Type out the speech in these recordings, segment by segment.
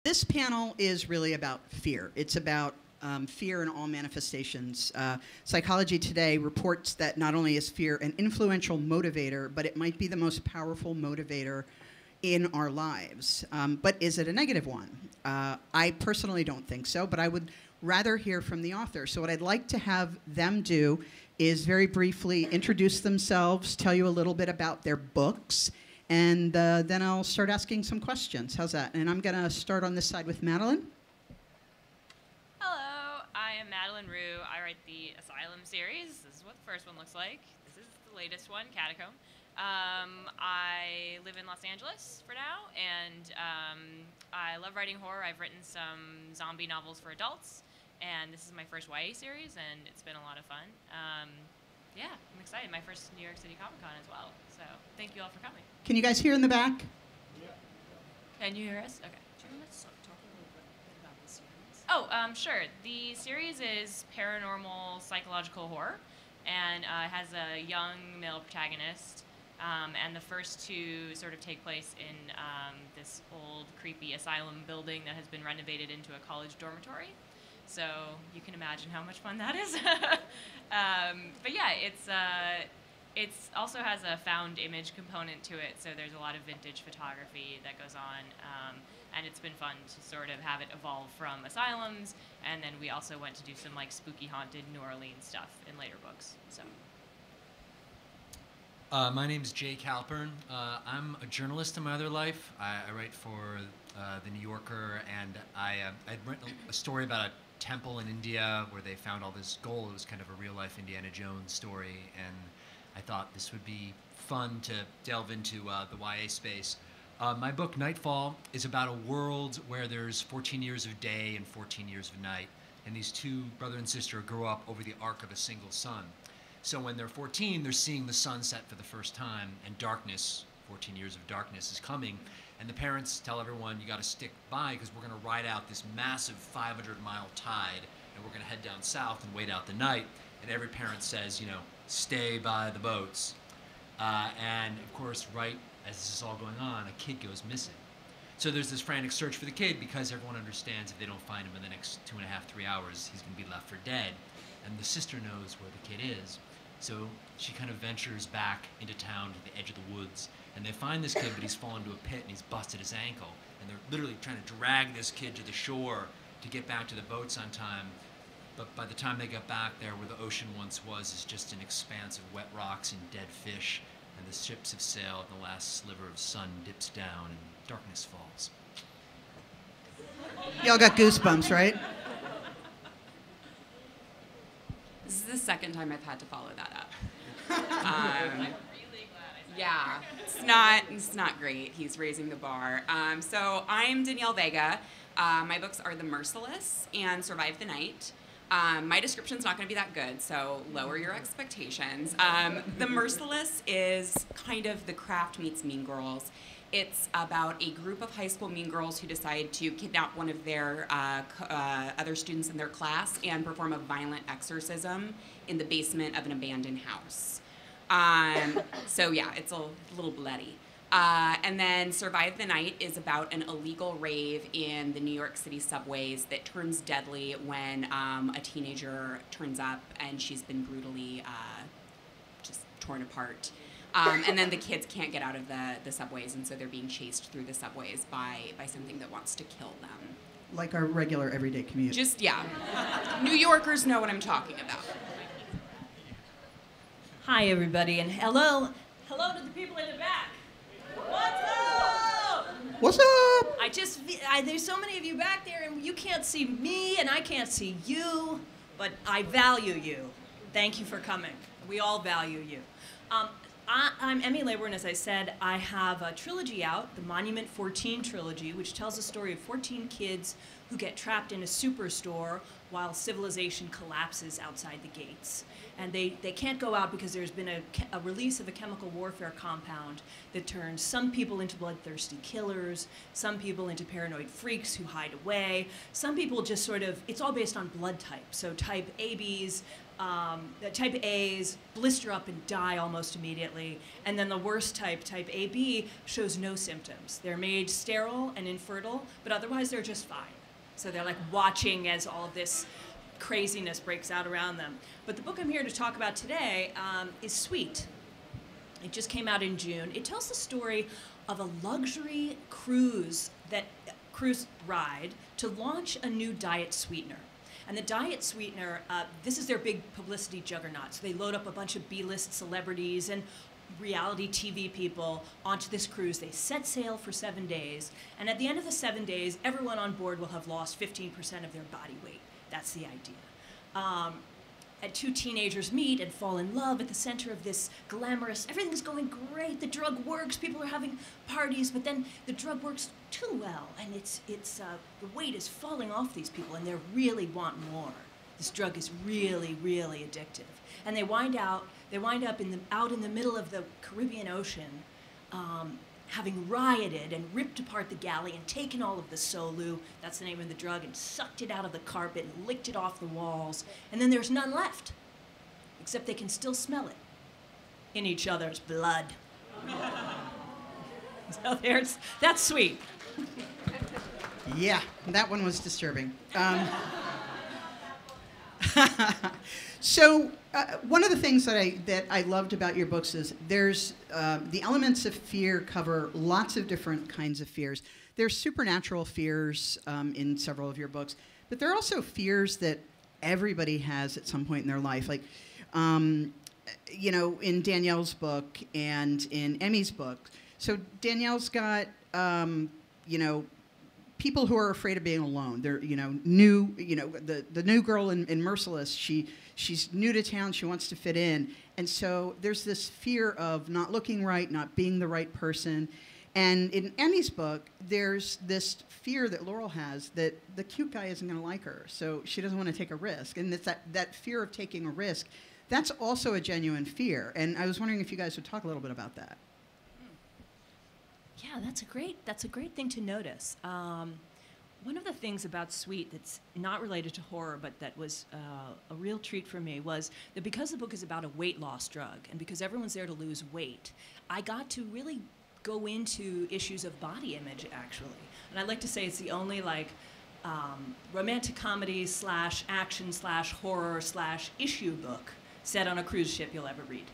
This panel is really about fear. It's about fear in all manifestations. Psychology Today reports that not only is fear an influential motivator, but it might be the most powerful motivator in our lives. But is it a negative one? I personally don't think so, but I would rather hear from the author. So what I'd like to have them do is very briefly introduce themselves, tell you a little bit about their books, and then I'll start asking some questions. How's that? And I'm going to start on this side with Madeleine. Hello, I am Madeleine Roux. I write the Asylum series. This is what the first one looks like. This is the latest one, Catacomb. I live in Los Angeles for now, and I love writing horror. I've written some zombie novels for adults, and this is my first YA series, and it's been a lot of fun. Yeah, I'm excited. My first New York City Comic Con as well. So thank you all for coming. Can you guys hear in the back? Yeah. Can you hear us? Okay. Let's talk a little bit about the series. Oh, sure. The series is paranormal psychological horror, and it has a young male protagonist. And the first two sort of take place in this old, creepy asylum building that has been renovated into a college dormitory. So you can imagine how much fun that is. But yeah, it's also has a found image component to it. So there's a lot of vintage photography that goes on. And it's been fun to sort of have it evolve from asylums. And then we also went to do some like spooky haunted New Orleans stuff in later books. So. My name is Jake Halpern. I'm a journalist in my other life. I write for The New Yorker, and I'd written a story about a temple in India where they found all this gold. It was kind of a real-life Indiana Jones story, and I thought this would be fun to delve into the YA space. My book, Nightfall, is about a world where there's 14 years of day and 14 years of night, and these two brother and sister grow up over the arc of a single sun. So when they're 14, they're seeing the sunset for the first time, and darkness, 14 years of darkness, is coming. And the parents tell everyone, you got to stick by because we're going to ride out this massive 500-mile tide, and we're going to head down south and wait out the night. And every parent says, you know, stay by the boats. And of course, right as this is all going on, a kid goes missing. So there's this frantic search for the kid because everyone understands if they don't find him in the next 2.5, 3 hours, he's going to be left for dead. And the sister knows where the kid is. So she kind of ventures back into town to the edge of the woods, and they find this kid, but he's fallen into a pit and he's busted his ankle. And they're literally trying to drag this kid to the shore to get back to the boats on time. But by the time they get back there, where the ocean once was is just an expanse of wet rocks and dead fish, and the ships have sailed, and the last sliver of sun dips down, and darkness falls. Y'all got goosebumps, right? This is the second time I've had to follow that up. I'm really glad It's not great. He's raising the bar. So I'm Danielle Vega. My books are The Merciless and Survive the Night. My description's not going to be that good, so lower your expectations. The Merciless is kind of The Craft meets Mean Girls. It's about a group of high school mean girls who decide to kidnap one of their other students in their class and perform a violent exorcism in the basement of an abandoned house. So yeah, it's a little bloody. And then Survive the Night is about an illegal rave in the New York City subways that turns deadly when a teenager turns up and she's been brutally just torn apart. And then the kids can't get out of the subways, and so they're being chased through the subways by something that wants to kill them. Like our regular everyday commute. Just, yeah. New Yorkers know what I'm talking about. Hi, everybody, and hello to the people in the back. What's up? What's up? There's so many of you back there, and you can't see me, and I can't see you, but I value you. Thank you for coming. We all value you. I'm Emmy Laybourne, as I said. I have a trilogy out, the Monument 14 trilogy, which tells the story of 14 kids who get trapped in a superstore while civilization collapses outside the gates. And they can't go out because there's been a release of a chemical warfare compound that turns some people into bloodthirsty killers, some people into paranoid freaks who hide away, some people just sort of, it's all based on blood type. So type ABs, The type A's blister up and die almost immediately. And then the worst type, type AB, shows no symptoms. They're made sterile and infertile, but otherwise they're just fine. So they're like watching as all of this craziness breaks out around them. But the book I'm here to talk about today is Sweet. It just came out in June. It tells the story of a luxury cruise ride to launch a new diet sweetener. And the diet sweetener, this is their big publicity juggernaut. So they load up a bunch of B-list celebrities and reality TV people onto this cruise. They set sail for 7 days. And at the end of the 7 days, everyone on board will have lost 15% of their body weight. That's the idea. And two teenagers meet and fall in love at the center of this glamorous, everything's going great, the drug works, people are having parties, but then the drug works too well, and the weight is falling off these people, and they really want more. This drug is really, really addictive. And they wind up out in the middle of the Caribbean Ocean, having rioted and ripped apart the galley and taken all of the Solu, that's the name of the drug, and sucked it out of the carpet and licked it off the walls. And then there's none left, except they can still smell it in each other's blood. So that's Sweet. Yeah, that one was disturbing. So one of the things that I loved about your books is there's the elements of fear cover lots of different kinds of fears. There's supernatural fears in several of your books, but there are also fears that everybody has at some point in their life. Like, you know, in Danielle's book and in Emmy's book. So Danielle's got, you know, people who are afraid of being alone. They're, you know, new, you know, the new girl in Merciless, she's new to town, she wants to fit in. And so there's this fear of not looking right, not being the right person. And in Emmy's book, there's this fear that Laurel has that the cute guy isn't going to like her, so she doesn't want to take a risk. And it's that fear of taking a risk, that's also a genuine fear. And I was wondering if you guys would talk a little bit about that. Yeah, that's a great thing to notice. One of the things about Sweet that's not related to horror, but that was a real treat for me, was that because the book is about a weight loss drug, and because everyone's there to lose weight, I got to really go into issues of body image, actually. And I'd like to say it's the only romantic comedy / action / horror / issue book set on a cruise ship you'll ever read.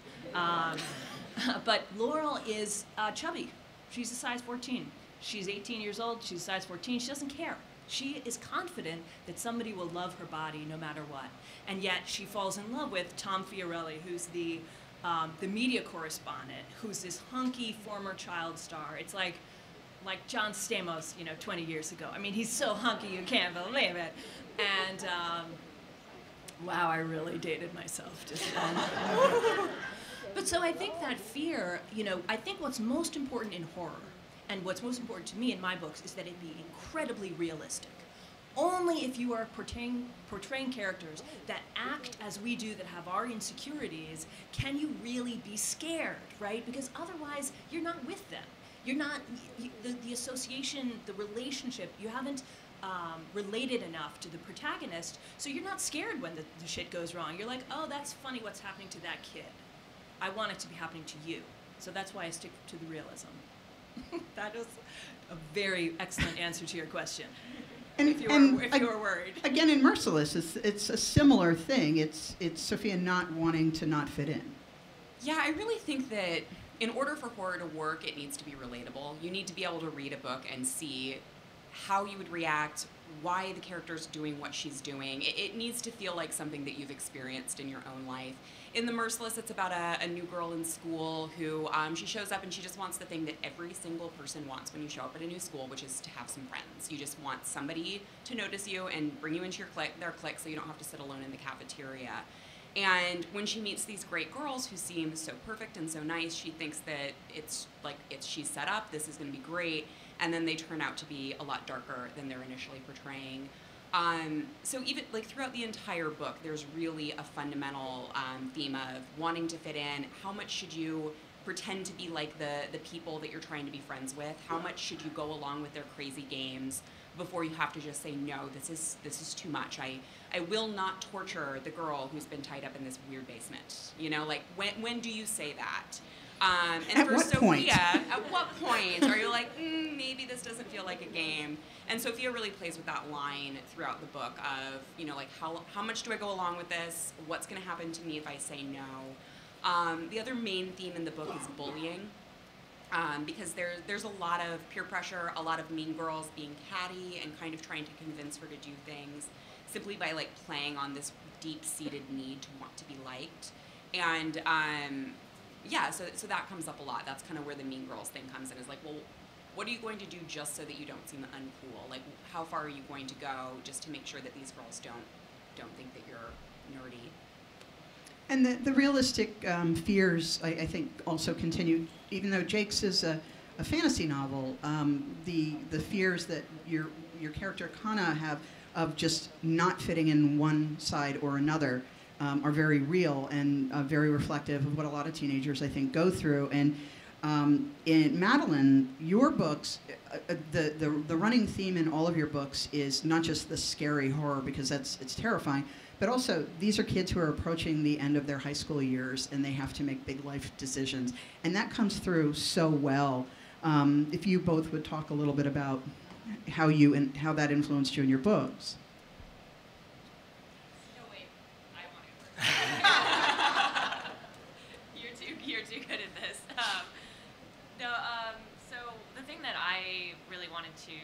But Laurel is chubby. She's a size 14. She's 18 years old, she's a size 14, she doesn't care. She is confident that somebody will love her body no matter what. And yet she falls in love with Tom Fiorelli, who's the media correspondent, who's this hunky former child star. It's like John Stamos, 20 years ago. I mean, he's so hunky you can't believe it. And wow, I really dated myself just then. But so I think that fear, I think what's most important in horror, and what's most important to me in my books, is that it be incredibly realistic. Only if you are portraying characters that act as we do, that have our insecurities, can you really be scared, right? Because otherwise, you're not with them. You're not, the association, the relationship, you haven't related enough to the protagonist, so you're not scared when the shit goes wrong. You're like, oh, that's funny what's happening to that kid. I want it to be happening to you. So that's why I stick to the realism. That is a very excellent answer to your question. And, if you were worried. Again, in Merciless, it's a similar thing. It's Sophia not wanting to not fit in. Yeah, I really think that in order for horror to work, it needs to be relatable. You need to be able to read a book and see how you would react, why the character's doing what she's doing. It needs to feel like something that you've experienced in your own life. In The Merciless, it's about a new girl in school who she shows up and she just wants the thing that every single person wants when you show up at a new school, which is to have some friends. You just want somebody to notice you and bring you into their clique so you don't have to sit alone in the cafeteria. And when she meets these great girls who seem so perfect and so nice, she thinks that she's set up, this is going to be great, and then they turn out to be a lot darker than they're initially portraying. So even throughout the entire book, there's really a fundamental theme of wanting to fit in. How much should you pretend to be like the people that you're trying to be friends with? How much should you go along with their crazy games? before you have to just say, no, this is too much. I will not torture the girl who's been tied up in this weird basement. You know, like, when do you say that? And at for what Sophia, point? at what point are you like, maybe this doesn't feel like a game? And Sophia really plays with that line throughout the book of, you know, like, how much do I go along with this? What's going to happen to me if I say no? The other main theme in the book is bullying. Because there's a lot of peer pressure, a lot of mean girls being catty and kind of trying to convince her to do things simply by, like, playing on this deep-seated need to want to be liked. And yeah, so that comes up a lot. That's kind of where the mean girls thing comes in, is like, well, what are you going to do just so that you don't seem uncool? Like, how far are you going to go just to make sure that these girls don't think that you're nerdy? And the realistic fears, I think, also continue. Even though Jake's is a fantasy novel, the fears that your character Kana have of just not fitting in one side or another are very real and very reflective of what a lot of teenagers, I think, go through. And in Madeleine, your books, the running theme in all of your books is not just the scary horror, because it's terrifying, but also these are kids who are approaching the end of their high school years and they have to make big life decisions. And that comes through so well. If you both would talk a little bit about how that influenced you in your books. No, wait. I want to go first. You're too good at this. So the thing that I really wanted to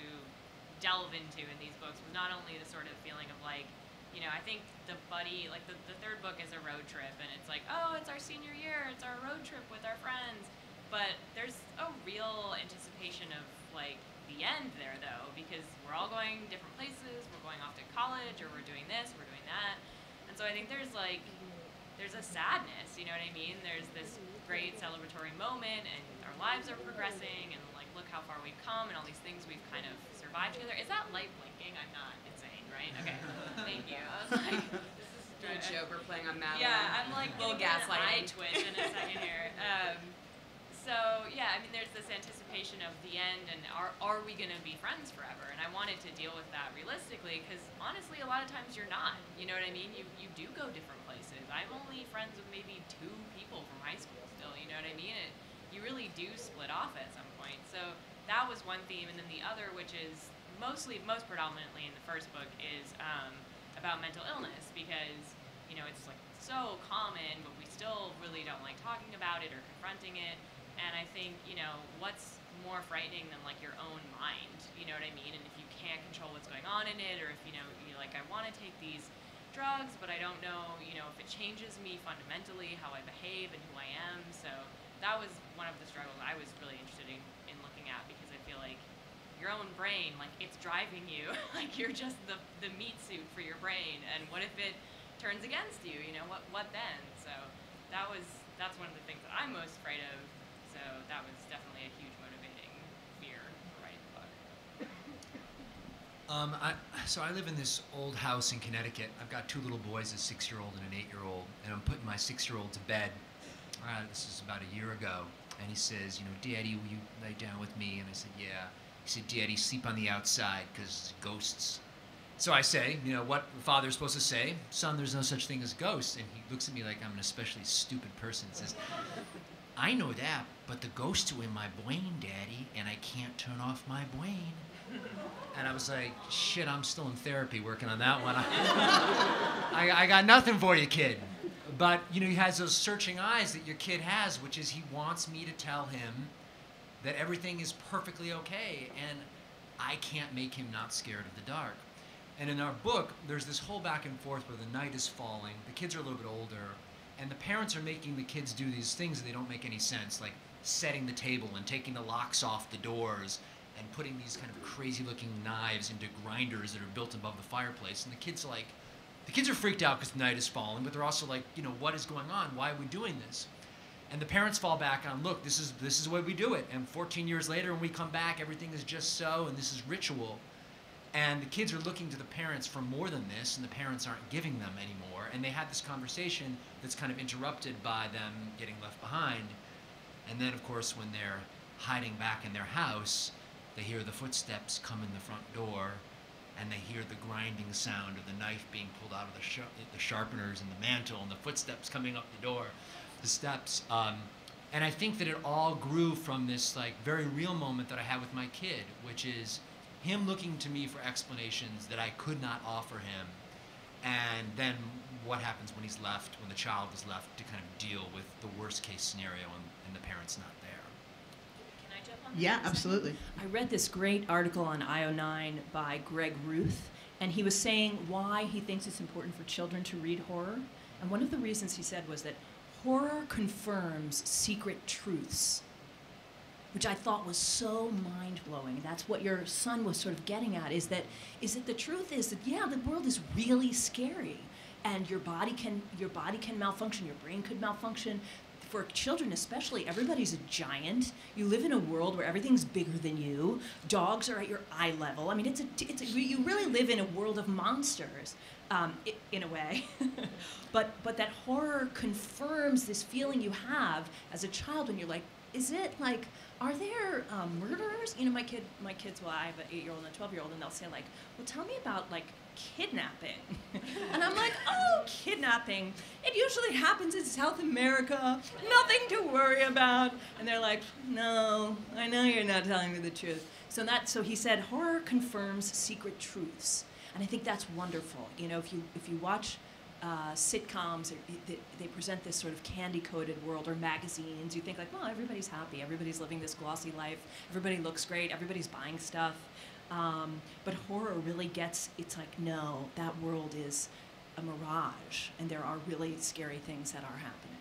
delve into in these books was not only the sort of feeling of, like, you know, I think the buddy, like, the third book is a road trip, and it's like, oh, it's our senior year, it's our road trip with our friends. But there's a real anticipation of, like, the end there, though, because we're all going different places, we're going off to college, or we're doing this, we're doing that. And so I think there's a sadness, you know what I mean? There's this great celebratory moment, and our lives are progressing, and, like, look how far we've come, and all these things we've kind of survived together. Is that light blinking? I'm not insane, right? Okay, thank you. I was like, Good joke, we're playing on Madeleine. yeah, I'm like, little gonna get an eye gaslighting. twitch in a second here. So yeah, I mean, there's this anticipation of the end, and are we gonna be friends forever? And I wanted to deal with that realistically, because honestly, a lot of times you're not. You know what I mean? You do go different places. I'm only friends with maybe 2 people from high school still. You know what I mean? You really do split off at some point. So that was one theme, and then the other, which is most predominantly in the first book, is about mental illness, because, you know, it's, like, so common, but we still really don't like talking about it or confronting it. And I think, you know, what's more frightening than, like, your own mind, you know what I mean? And if you can't control what's going on in it, or if, you know, you're like, I want to take these drugs, but I don't know, you know, if it changes me fundamentally, how I behave and who I am. So that was one of the struggles I was really interested in looking at, because I feel like your own brain, like, it's driving you. Like, you're just the meat suit for your brain, and what if it turns against you? You know, what then? So that's one of the things that I'm most afraid of. So that was definitely a huge motivating fear for writing the book. So I live in this old house in Connecticut. I've got 2 little boys, a 6-year-old and an 8-year-old, and I'm putting my 6-year-old to bed. This is about a year ago, and he says, you know, Daddy, will you lay down with me? And I said, yeah. He said, Daddy, sleep on the outside, because ghosts. So I say, you know, what the father's supposed to say, son, there's no such thing as ghosts. And he looks at me like I'm an especially stupid person and says, I know that, but the ghosts are in my brain, Daddy, and I can't turn off my brain. And I was like, shit, I'm still in therapy working on that one. I got nothing for you, kid. But, you know, he has those searching eyes that your kid has, which is he wants me to tell him that everything is perfectly okay, and I can't make him not scared of the dark. And in our book, there's this whole back and forth where the night is falling, the kids are a little bit older, and the parents are making the kids do these things that they don't make any sense, like setting the table and taking the locks off the doors and putting these kind of crazy-looking knives into grinders that are built above the fireplace. And the kids are freaked out because the night is falling, but they're also like, you know, what is going on? Why are we doing this? And the parents fall back on, look, this is the way we do it. And 14 years later, when we come back, everything is just so, and this is ritual. And the kids are looking to the parents for more than this, and the parents aren't giving them anymore. And they had this conversation that's kind of interrupted by them getting left behind. And then, of course, when they're hiding back in their house, they hear the footsteps come in the front door, and they hear the grinding sound of the knife being pulled out of the sharpeners and the mantle, and the footsteps coming up the door, the steps. And I think that it all grew from this like very real moment that I had with my kid, which is him looking to me for explanations that I could not offer him, and then what happens when he's left, when the child is left to kind of deal with the worst case scenario and the parent's not there. Can I jump on that? Yeah, absolutely. I read this great article on IO9 by Greg Ruth, and he was saying why he thinks it's important for children to read horror. And one of the reasons he said was that horror confirms secret truths, which I thought was so mind-blowing. That's what your son was sort of getting at, is that the truth is that, yeah, the world is really scary, and your body can malfunction, your brain could malfunction. For children especially, everybody's a giant. You live in a world where everything's bigger than you. Dogs are at your eye level. I mean, you really live in a world of monsters, in a way. But that horror confirms this feeling you have as a child when you're like, is it like, are there murderers? You know, my kids, well, I have an 8-year-old and a 12-year-old, and they'll say like, well, tell me about like kidnapping. And I'm like, oh, kidnapping. It usually happens in South America. Nothing to worry about. And they're like, no, I know you're not telling me the truth. So he said, horror confirms secret truths. And I think that's wonderful. You know, if you watch sitcoms, they present this sort of candy-coated world, or magazines. You think like, well, everybody's happy, everybody's living this glossy life, everybody looks great, everybody's buying stuff. But horror really it's like, no, that world is a mirage, and there are really scary things that are happening.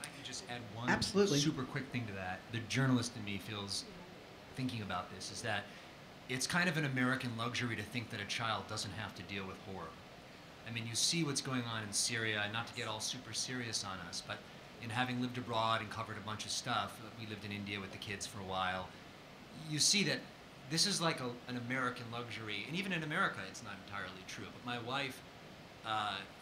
I could just add one Absolutely. super quick thing to that. The journalist in me feels, thinking about this, is that it's kind of an American luxury to think that a child doesn't have to deal with horror. I mean, you see what's going on in Syria, not to get all super serious on us, but in having lived abroad and covered a bunch of stuff, we lived in India with the kids for a while, you see that this is like an American luxury, and even in America it's not entirely true. But my wife,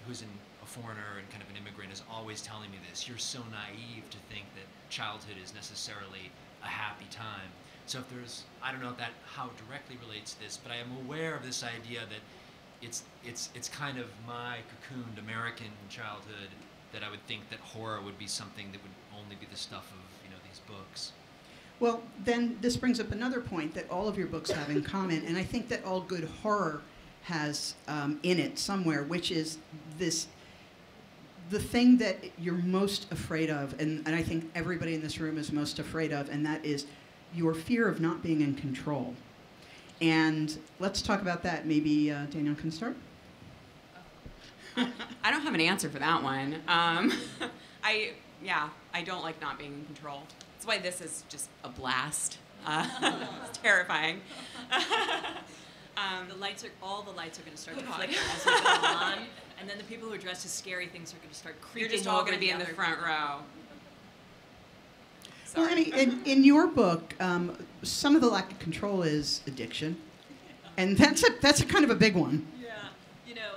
who's a foreigner and kind of an immigrant, is always telling me this: you're so naive to think that childhood is necessarily a happy time. So if there's, I don't know if that how it directly relates to this, but I am aware of this idea that it's kind of my cocooned American childhood, that I would think that horror would be something that would only be the stuff of, you know, these books. Well, then this brings up another point that all of your books have in common, and I think that all good horror has in it somewhere, which is the thing that you're most afraid of, and I think everybody in this room is most afraid of, and that is your fear of not being in control. And let's talk about that. Maybe Danielle can start. I don't have an answer for that one. I don't like not being in control. That's why this is just a blast. It's terrifying. All the lights are going to start to flicker as we go on, and then the people who are dressed as scary things are going to start creeping. You're just all going to be in the front row. Well, Emmy, in your book, some of the lack of control is addiction, and that's a kind of a big one. Yeah, you know,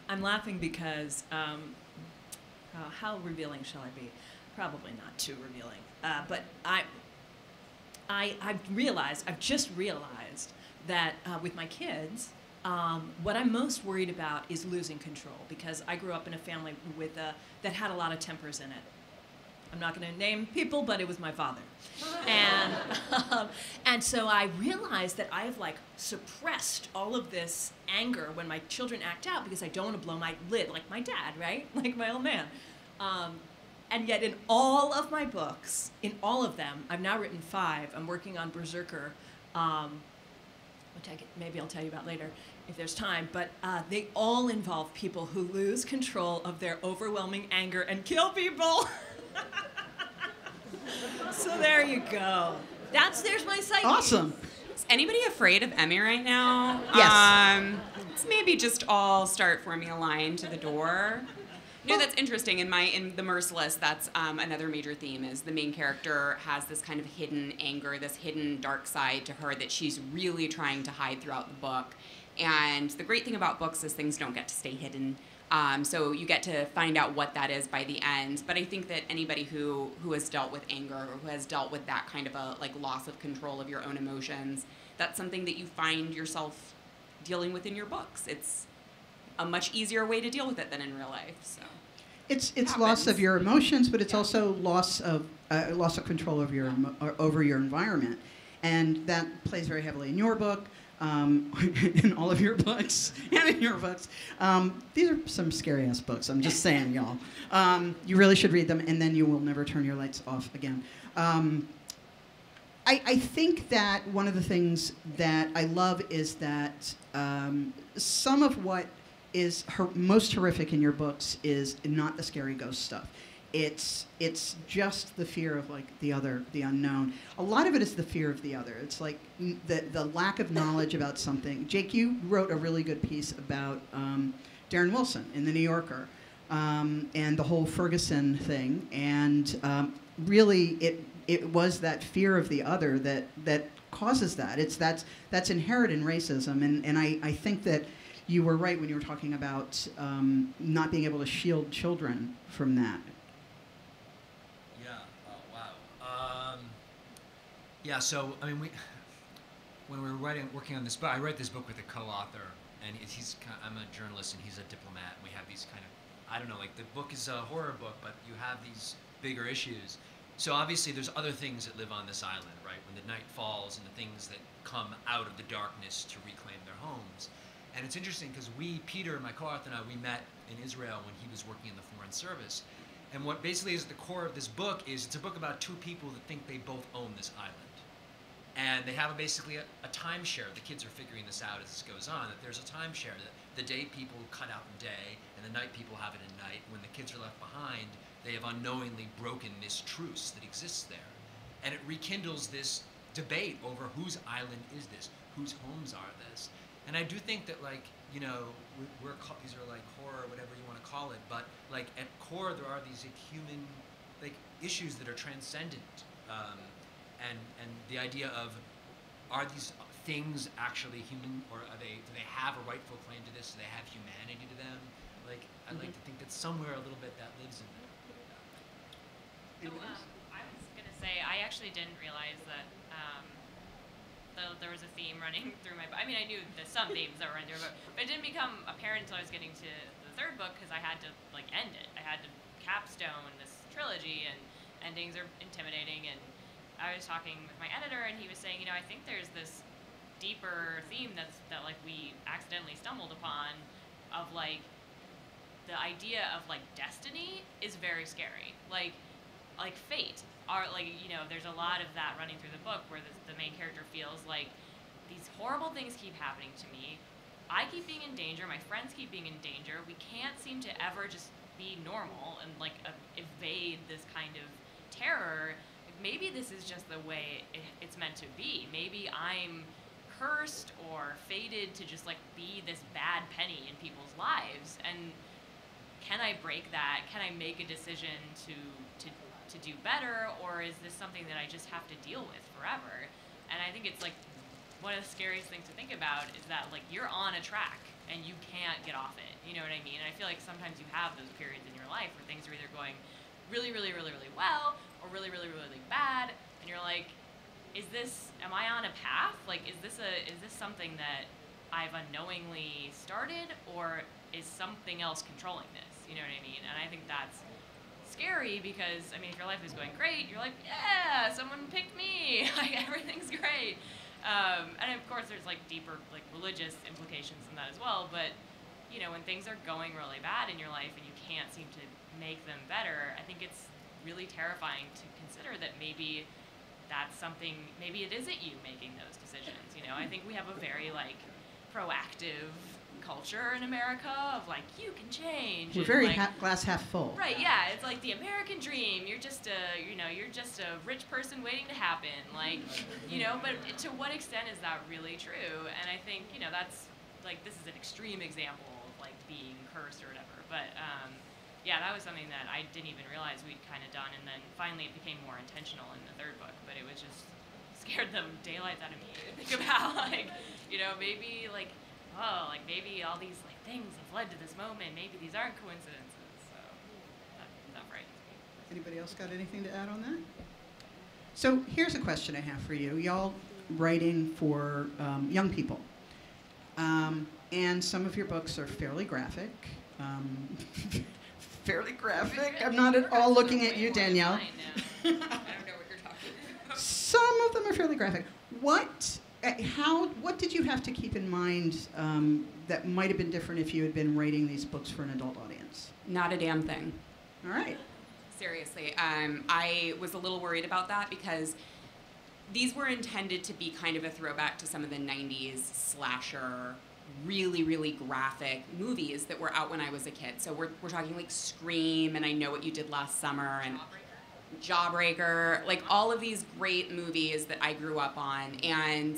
I'm laughing because how revealing shall I be? Probably not too revealing, but I've just realized that with my kids, what I'm most worried about is losing control, because I grew up in a family with that had a lot of tempers in it. I'm not going to name people, but it was my father. And so I realized that I've like suppressed all of this anger when my children act out, because I don't want to blow my lid like my dad, right? Like my old man. And yet in all of my books, in all of them, I've now written 5. I'm working on Berserker, which maybe I'll tell you about later if there's time, but they all involve people who lose control of their overwhelming anger and kill people. So there you go. There's my psyche. Awesome. Is anybody afraid of Emmy right now? Yes. Let's maybe just all start forming a line to the door. You know, that's interesting. In The Merciless, that's another major theme, is the main character has this kind of hidden anger, this hidden dark side to her that she's really trying to hide throughout the book. And the great thing about books is things don't get to stay hidden. So you get to find out what that is by the end. But I think that anybody who has dealt with anger, or who has dealt with that kind of a like loss of control of your own emotions, that's something that you find yourself dealing with in your books. It's a much easier way to deal with it than in real life. So it's loss of your emotions, but it's also loss of control over your environment, and that plays very heavily in your book, in all of your books, and in your books. These are some scary ass books. I'm just saying, y'all. You really should read them, and then you will never turn your lights off again. I think that one of the things that I love is that some of what is most horrific in your books is not the scary ghost stuff. It's just the fear of like the other, the unknown. A lot of it is the fear of the other. It's like the lack of knowledge about something. Jake, you wrote a really good piece about Darren Wilson in The New Yorker, and the whole Ferguson thing, and really it was that fear of the other that causes that. That's inherent in racism, and I think that you were right when you were talking about not being able to shield children from that. Yeah. Wow. Yeah. So I mean, when we were working on this book, I wrote this book with a co-author, and I'm a journalist and he's a diplomat. And we have these kind of, I don't know, like the book is a horror book, but you have these bigger issues. So obviously there's other things that live on this island, right? When the night falls and the things that come out of the darkness to reclaim their homes. And it's interesting because Peter, my co-author, and I, we met in Israel when he was working in the Foreign Service. And what basically is at the core of this book is it's a book about two people that think they both own this island. And they have basically a timeshare. The kids are figuring this out as this goes on, that there's a timeshare, that the day people cut out in day and the night people have it at night. When the kids are left behind, they have unknowingly broken this truce that exists there. And it rekindles this debate over whose island is this, whose homes are this. And I do think that, like, you know, these are like horror, whatever you want to call it, but like at core there are these human, like, issues that are transcendent, and the idea of, are these things actually human, or do they have a rightful claim to this? Do they have humanity to them? Like, I'd like to think that somewhere a little bit that lives in them. So, I was gonna say I actually didn't realize that. There was a theme running through my book. I mean, I knew that some themes that were in there, but it didn't become apparent until I was getting to the third book because I had to like end it. I had to capstone this trilogy, and endings are intimidating. And I was talking with my editor, and he was saying, you know, I think there's this deeper theme that like we accidentally stumbled upon, of like the idea of like destiny is very scary. Like fate. Like, you know, there's a lot of that running through the book where the main character feels like these horrible things keep happening to me. I keep being in danger. My friends keep being in danger. We can't seem to ever just be normal and like evade this kind of terror. Like, maybe this is just the way it's meant to be. Maybe I'm cursed or fated to just like be this bad penny in people's lives. And can I break that? Can I make a decision to do better, or is this something that I just have to deal with forever? And I think it's like one of the scariest things to think about is that like you're on a track and you can't get off it. You know what I mean? And I feel like sometimes you have those periods in your life where things are either going really, really, really, really well or really, really, really, really bad, and you're like, am I on a path? Like, is this something that I've unknowingly started, or is something else controlling this? You know what I mean? And I think that's scary because, I mean, if your life is going great, you're like, yeah, someone picked me, like everything's great. And of course there's like deeper like religious implications in that as well, but you know, when things are going really bad in your life and you can't seem to make them better, I think it's really terrifying to consider that maybe that's something, maybe it isn't you making those decisions, you know? I think we have a very like proactive culture in America of like, you can change. We're very like, glass half full. Right, yeah, it's like the American dream. You're just a rich person waiting to happen. Like, you know, but to what extent is that really true? And I think, you know, that's like, this is an extreme example of like being cursed or whatever. But yeah, that was something that I didn't even realize we'd kind of done. And then finally it became more intentional in the third book, but it was just scared the daylights out of me to think about like, you know, maybe like, oh, like maybe all these like things have led to this moment. Maybe these aren't coincidences. So that frightens me. Anybody else got anything to add on that? So here's a question I have for you. Y'all writing for young people. And some of your books are fairly graphic. Fairly graphic. I'm not at all looking at you, Danielle. I don't know what you're talking about. Some of them are fairly graphic. What did you have to keep in mind that might have been different if you had been writing these books for an adult audience? Not a damn thing. All right. Seriously, I was a little worried about that because these were intended to be kind of a throwback to some of the 90s slasher, really, really graphic movies that were out when I was a kid. So we're talking like Scream and I Know What You Did Last Summer and Jawbreaker, like all of these great movies that I grew up on. And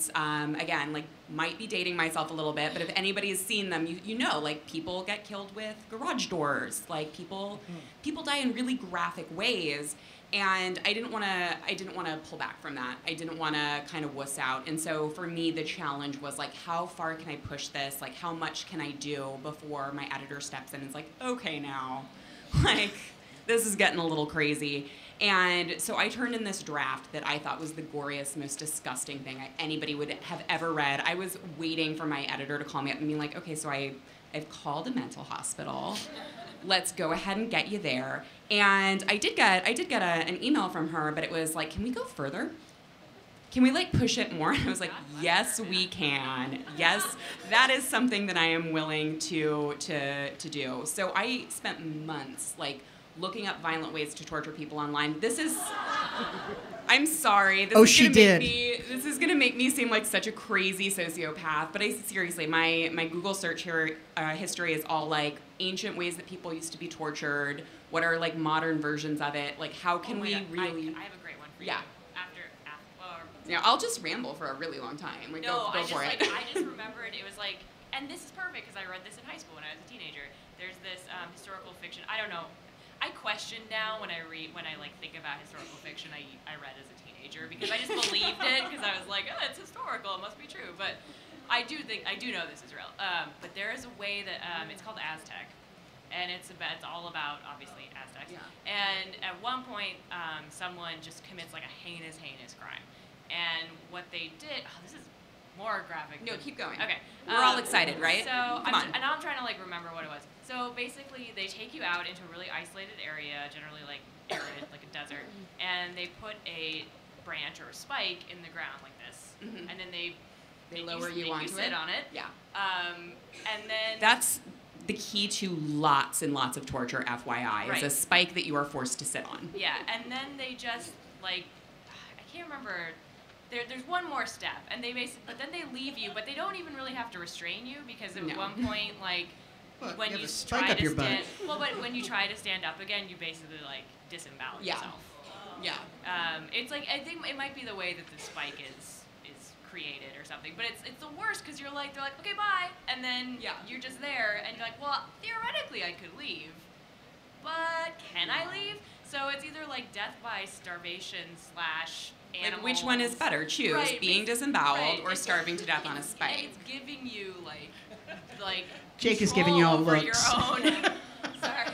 again, like might be dating myself a little bit, but if anybody has seen them, you know, like people get killed with garage doors, like people die in really graphic ways. And I didn't want to pull back from that. I didn't want to kind of wuss out. And so for me, the challenge was like, how far can I push this? Like, how much can I do before my editor steps in and is like, okay, now, like, this is getting a little crazy. And so I turned in this draft that I thought was the goriest, most disgusting thing anybody would have ever read. I was waiting for my editor to call me up and be like, okay, so I've called a mental hospital. Let's go ahead and get you there. And I did get an email from her, but it was like, can we go further? Can we like push it more? And I was like, yes, we can. Yes, that is something that I am willing to do. So I spent months like looking up violent ways to torture people online. This is, I'm sorry. This is gonna make me seem like such a crazy sociopath. But seriously, my Google search history is all like ancient ways that people used to be tortured. What are like modern versions of it? Like how can we really? I have a great one for you. Yeah. Yeah, I'll just ramble for a really long time. Like, no, go for it. I just remembered it was like, and this is perfect because I read this in high school when I was a teenager. There's this historical fiction. I don't know. I question now when I like think about historical fiction I read as a teenager because I just believed it because I was like, oh, it's historical, it must be true. But I do know this is real. But there is a way that it's called Aztec, and it's all about obviously Aztecs. Yeah. And at one point, someone just commits like a heinous crime. And what they did, this is more graphic. No, keep going. Okay. We're all excited, right? So, Come on. and I'm trying to like remember what it was. So basically, they take you out into a really isolated area, generally like arid, like a desert, and they put a branch or a spike in the ground like this, and then they lower you onto sit on it. Yeah. And then That's the key to lots and lots of torture, FYI, Right. is a spike that you are forced to sit on. Yeah, and then they just like I can't remember. There's one more step, and but then they leave you, but they don't even really have to restrain you because at one point, like, What, when you have you a spike try up to your butt. stand, but when you try to stand up again, you basically like disembowel Yeah. yourself. Yeah. It's like I think it might be the way that the spike is created or something, but it's the worst because they're like okay bye, and then you're just there, and you're like, well, theoretically I could leave, but can I leave? So it's either like death by starvation / Like, which one is better? Choose Right, being it's- disemboweled right, or it's- starving to death on a spike. It's giving you like Jake is giving you all control over looks. your own. Sorry,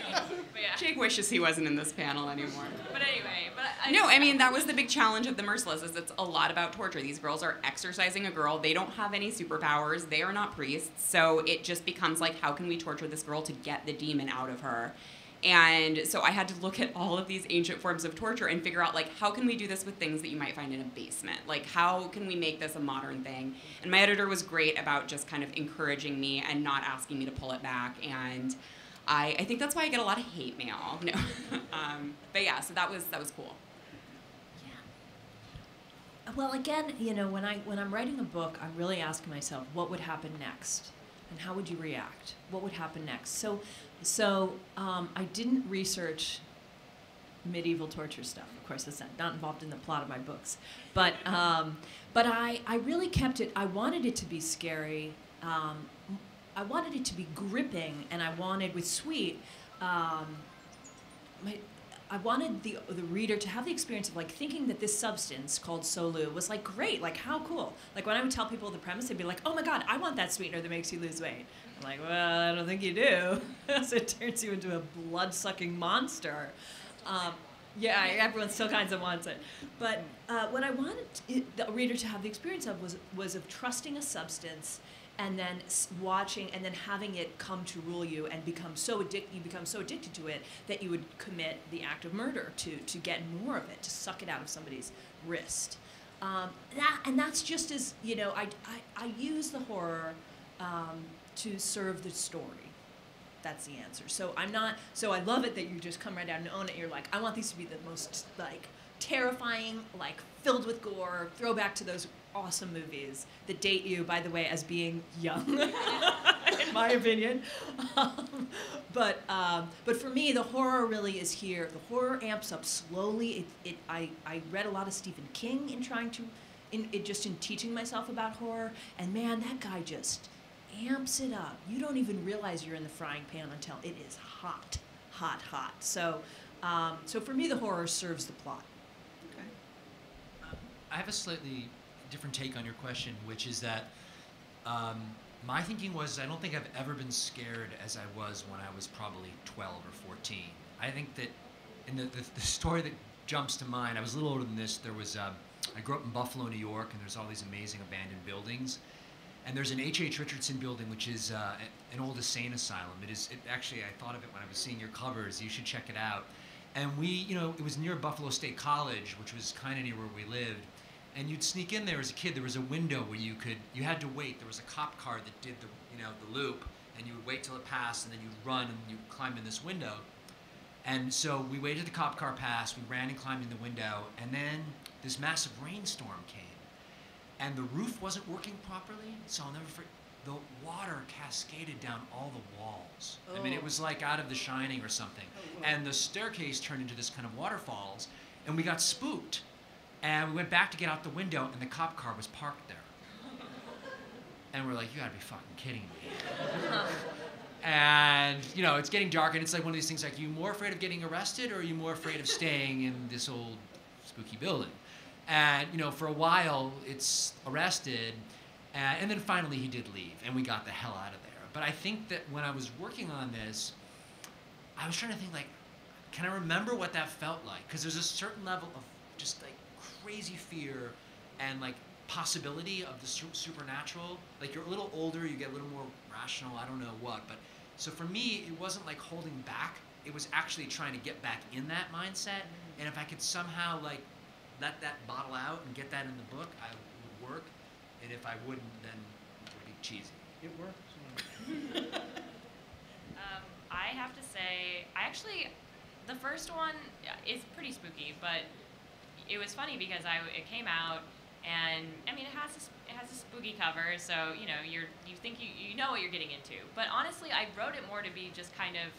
but yeah. Jake wishes he wasn't in this panel anymore. But anyway, No, I mean, that was the big challenge of The Merciless, is it's a lot about torture. These girls are exorcising a girl. They don't have any superpowers. They are not priests. So it just becomes like, how can we torture this girl to get the demon out of her? And so I had to look at all of these ancient forms of torture and figure out, like, how can we do this with things that you might find in a basement? Like, how can we make this a modern thing? And my editor was great about just kind of encouraging me and not asking me to pull it back. And I think that's why I get a lot of hate mail. No, but yeah, so that was cool. Well, again, you know, when I'm writing a book, I'm really asking myself, what would happen next, and how would you react? What would happen next? So I didn't research medieval torture stuff. Of course, that's not involved in the plot of my books, but I really kept it. I wanted it to be scary. I wanted it to be gripping, and I wanted with Sweet. I wanted the reader to have the experience of like thinking that this substance called Solu was like great, like how cool. Like when I would tell people the premise, they'd be like, oh my God, I want that sweetener that makes you lose weight. I'm like, well, I don't think you do. So it turns you into a blood-sucking monster. Yeah, everyone still kind of wants it. But what I wanted the reader to have the experience of was of trusting a substance and then watching and then having it come to rule you and become so addicted to it that you would commit the act of murder to get more of it, to suck it out of somebody's wrist. That's just as, I use the horror to serve the story. That's the answer. So I love it that you just come right out and own it. You're like, I want these to be the most, like, terrifying, like, filled with gore, throwback to those awesome movies that date you, by the way, as being young, in my opinion. But for me, the horror really is here. The horror amps up slowly. I read a lot of Stephen King in teaching myself about horror, and man, that guy just amps it up. You don't even realize you're in the frying pan until it is hot, hot, hot. So for me, the horror serves the plot. Okay. I have a slightly different take on your question, which is that my thinking was I don't think I've ever been scared as I was when I was probably 12 or 14. I think that in the story that jumps to mind, I was a little older than this. There was I grew up in Buffalo, New York, and there's all these amazing abandoned buildings. And there's an H.H. Richardson building, which is an old insane asylum. Actually, I thought of it when I was seeing your covers. You should check it out. And it was near Buffalo State College, which was kind of near where we lived. And you'd sneak in there as a kid. There was a window where you had to wait. There was a cop car that did the loop, and you would wait till it passed, and then you'd run and you'd climb in this window. And so we waited the cop car passed. We ran and climbed in the window, and then this massive rainstorm came. And the roof wasn't working properly, so I'll never forget, the water cascaded down all the walls. Oh. I mean, it was like out of The Shining or something. Oh, wow. And the staircase turned into this kind of waterfalls, and we got spooked. And we went back to get out the window, and the cop car was parked there. And we're like, you gotta be fucking kidding me. And, it's getting dark, and it's like one of these things like, are you more afraid of getting arrested, or are you more afraid of staying in this old spooky building? And, for a while, it's arrested, and then finally he did leave, and we got the hell out of there. But I think that when I was working on this, I was trying to think, like, can I remember what that felt like? Because there's a certain level of just, like, crazy fear and, like, possibility of the supernatural. Like, you're a little older, you get a little more rational, I don't know what. But so for me, it wasn't, like, holding back. It was actually trying to get back in that mindset. And if I could somehow, like, let that bottle out and get that in the book, it would work. And if I wouldn't, then it would be cheesy. It works. I have to say, the first one is pretty spooky, but it was funny because it came out, and I mean, it has a spooky cover, so you think you know what you're getting into. But honestly, I wrote it more to be just kind of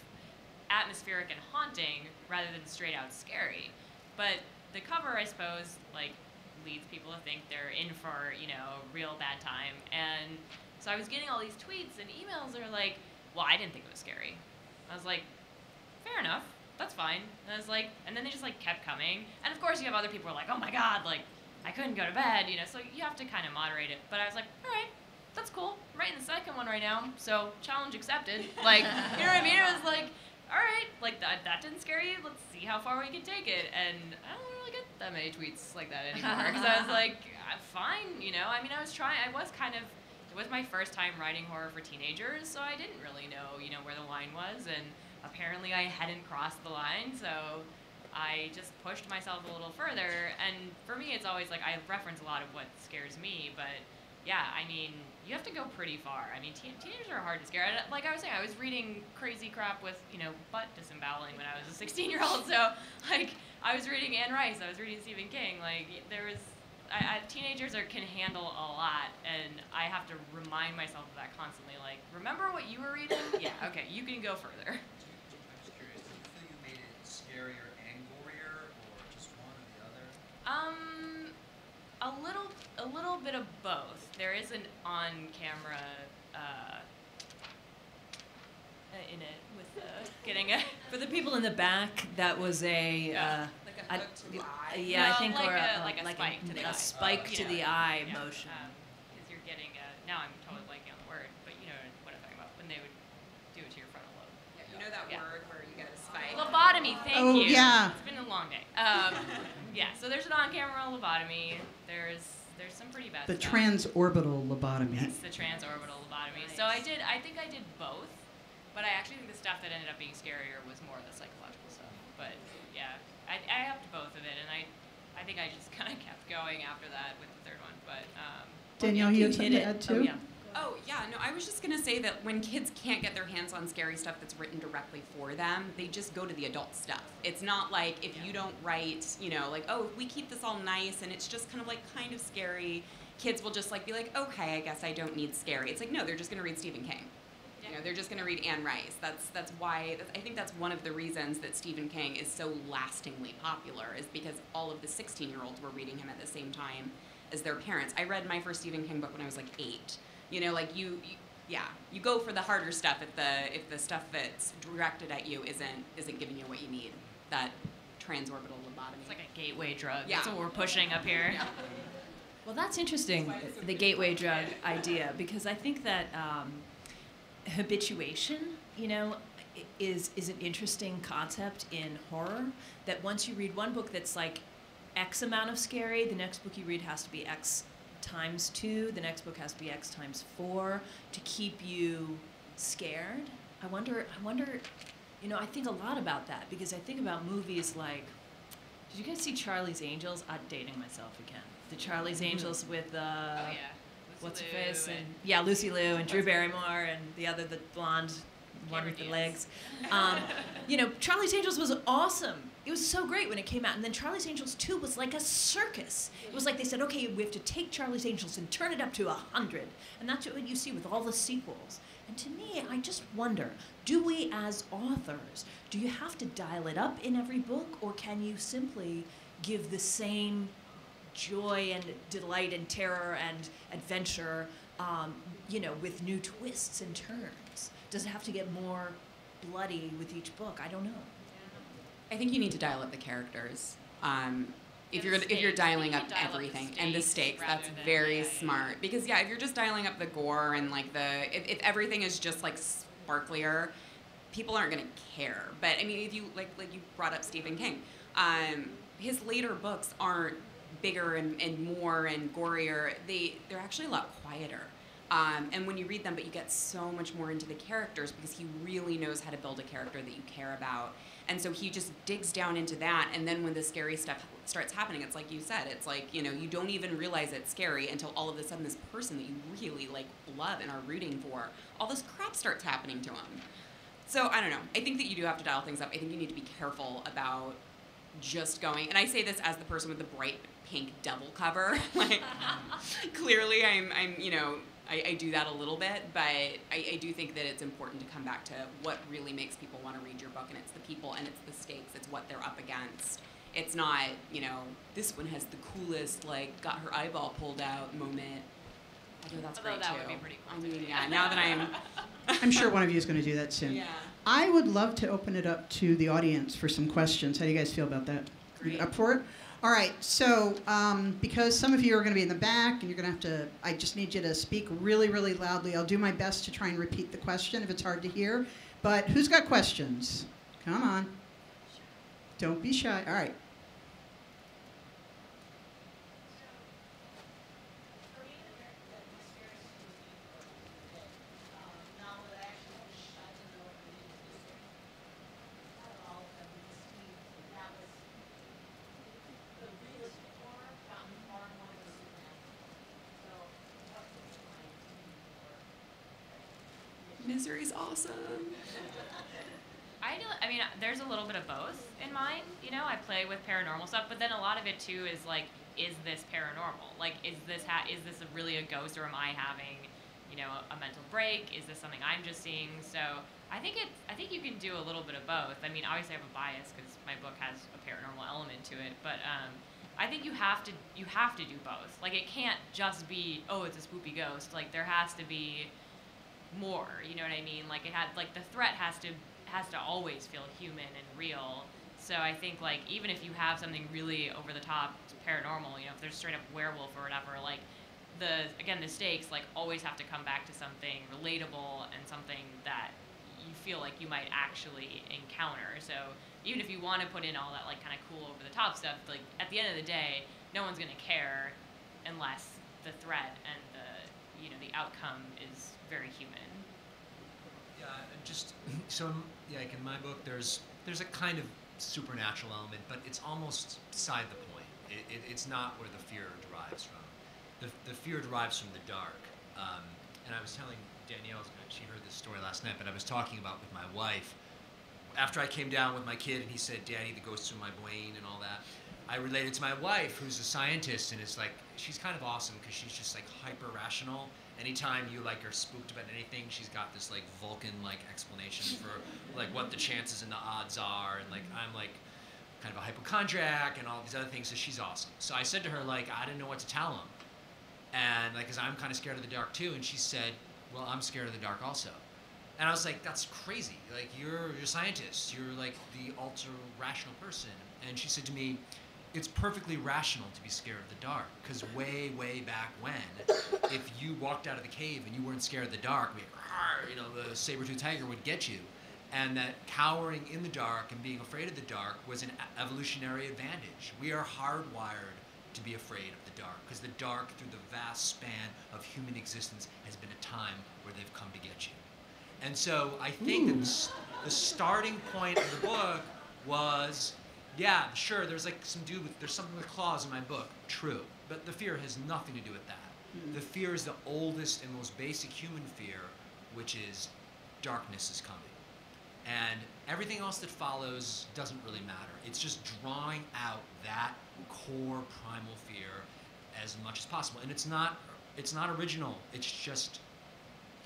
atmospheric and haunting rather than straight out scary. But the cover, I suppose, like, leads people to think they're in for, a real bad time. And so I was getting all these tweets and emails that are like, well, I didn't think it was scary. I was like, fair enough, that's fine. And I was like, and then they just, like, kept coming. And of course you have other people who are like, oh my God, like, I couldn't go to bed, so you have to kind of moderate it. But I was like, all right, that's cool. I'm writing the second one right now, so challenge accepted. Like, you know what I mean? It was like, all right, like, that didn't scare you. Let's see how far we can take it. And I don't really get that many tweets like that anymore, because I was like, fine, I mean, it was my first time writing horror for teenagers, so I didn't really know, where the line was, and apparently I hadn't crossed the line, so I just pushed myself a little further. And for me, it's always like, I reference a lot of what scares me, but yeah, I mean, you have to go pretty far. I mean, teenagers are hard to scare. Like I was saying, I was reading crazy crap with, butt disemboweling when I was a 16-year-old. So, like, I was reading Anne Rice. I was reading Stephen King. Like, teenagers can handle a lot, and I have to remind myself of that constantly. Like, remember what you were reading? Yeah, okay, you can go further. I'm just curious, do you think you made it scarier and gorier, or just one or the other? A little bit of both. There is an on-camera in it with getting a. For the people in the back, that was a. Like a hook to the eye. Yeah, No, I think, like or a spike to the eye. a spike to the eye motion. Because you're getting now I'm totally blanking on the word, but you know what I'm talking about, when they would do it to your frontal lobe. Yeah, you know that word where you get a spike? Lobotomy, thank you. Yeah. It's been a long wrong day. Yeah, so there's an on-camera lobotomy. There's some pretty bad The stuff. transorbital lobotomy. Yes, the transorbital lobotomy. Nice. So I think I did both, but I actually think the stuff that ended up being scarier was more of the psychological stuff. But yeah, I upped both of it, and I think I just kind of kept going after that with the third one. But Danielle, you had something to add too? Oh, yeah. Oh, yeah, no, I was just going to say that when kids can't get their hands on scary stuff that's written directly for them, they just go to the adult stuff. It's not like if you don't write, you know, like, oh, if we keep this all nice and it's just kind of scary, kids will just like be like, okay, I guess I don't need scary. It's like, no, they're just going to read Stephen King. You know, they're just going to read Anne Rice. That's why, I think that's one of the reasons that Stephen King is so lastingly popular, is because all of the 16-year-olds were reading him at the same time as their parents. I read my first Stephen King book when I was like 8. You know, like you go for the harder stuff if the stuff that's directed at you isn't giving you what you need. That transorbital lobotomy. it's like a gateway drug. Yeah. That's what we're pushing up here. Yeah. Well, that's interesting, the gateway drug idea, because I think that habituation, you know, is an interesting concept in horror. That once you read one book that's like X amount of scary, the next book you read has to be X times 2, the next book has to be X times 4 to keep you scared. I wonder, you know, I think a lot about that, because I think about movies like, did you guys see Charlie's Angels? I'm dating myself again. The Charlie's Angels with, Oh yeah. what's her Lucy Liu face? And yeah, Lucy Liu and Drew Barrymore and the other, the blonde one with the Cameron legs. You know, Charlie's Angels was awesome. It was so great when it came out. And then Charlie's Angels 2 was like a circus. It was like they said, okay, we have to take Charlie's Angels and turn it up to 100. And that's what you see with all the sequels. And to me, I just wonder, do we as authors, do you have to dial it up in every book, or can you simply give the same joy and delight and terror and adventure, you know, with new twists and turns? Does it have to get more bloody with each book? I don't know. I think you need to dial up the characters. If Yeah, you're the if you're stakes. dialing You up need to dial up the everything and the stakes, rather that's than- very yeah. smart. Because yeah, if you're just dialing up the gore and like if everything is just like sparklier, people aren't gonna care. But I mean, if you like you brought up Stephen King, his later books aren't bigger and more and gorier. They're actually a lot quieter. And when you read them, but you get so much more into the characters because he really knows how to build a character that you care about. And so he just digs down into that, and then when the scary stuff starts happening, it's like you said, it's like, you know, you don't even realize it's scary until all of a sudden this person that you really like love and are rooting for, all this crap starts happening to him. So I don't know. I think that you do have to dial things up. I think you need to be careful about just going, and I say this as the person with the bright pink devil cover. Like, clearly I'm you know, I do that a little bit, but I do think that it's important to come back to what really makes people want to read your book, and it's the people, and it's the stakes, it's what they're up against. It's not, you know, this one has the coolest, like, got her eyeball pulled out moment. Although that's Although great, that too. would be pretty cool, I too, mean, yeah. yeah, now that I'm... I'm sure one of you is going to do that soon. Yeah. I would love to open it up to the audience for some questions. How do you guys feel about that? Great. Up for it? All right. So because some of you are going to be in the back and you're going to have to, I just need you to speak really, really loudly. I'll do my best to try and repeat the question if it's hard to hear. But who's got questions? Come on. Don't be shy. All right. Misery's awesome. I mean, there's a little bit of both in mine. You know, I play with paranormal stuff, but then a lot of it too is like, is this paranormal? Like, is this really a ghost, or am I having, you know, a mental break? Is this something I'm just seeing? So I think you can do a little bit of both. I mean, obviously I have a bias because my book has a paranormal element to it, but I think you have to do both. Like, it can't just be, oh, it's a spoopy ghost. Like, there has to be more, you know what I mean? Like, the threat has to always feel human and real. So I think, like, even if you have something really over the top paranormal, you know, if there's straight up werewolf or whatever, like, the stakes, like, always have to come back to something relatable and something that you feel like you might actually encounter. So even if you want to put in all that like kind of cool over the top stuff, like at the end of the day, no one's going to care unless the threat and the outcome is very human. Yeah, just so yeah, like in my book, there's a kind of supernatural element, but it's almost beside the point. It's not where the fear derives from. The fear derives from the dark. And I was telling Danielle, she heard this story last night, but I was talking about with my wife. After I came down with my kid and he said, "Daddy, the ghosts are my brain," and all that, I related to my wife, who's a scientist, and it's like, she's kind of awesome because she's just like hyper rational. Anytime you like are spooked about anything, she's got this like Vulcan-like explanation for like what the chances and the odds are, and like I'm like kind of a hypochondriac and all these other things, so she's awesome. So I said to her, like, I didn't know what to tell him, and like, cause I'm kind of scared of the dark too, and she said, "Well, I'm scared of the dark also." And I was like, that's crazy. Like, you're a scientist. You're like the ultra-rational person. And she said to me, it's perfectly rational to be scared of the dark, because way, way back when, if you walked out of the cave and you weren't scared of the dark, the saber-toothed tiger would get you. And that cowering in the dark and being afraid of the dark was an evolutionary advantage. We are hardwired to be afraid of the dark, because the dark, through the vast span of human existence, has been a time where they've come to get you. And so I think that the starting point of the book was, yeah, sure, there's something with claws in my book, true, but the fear has nothing to do with that. The fear is the oldest and most basic human fear, which is darkness is coming. And everything else that follows doesn't really matter. It's just drawing out that core primal fear as much as possible. And it's not original. It's just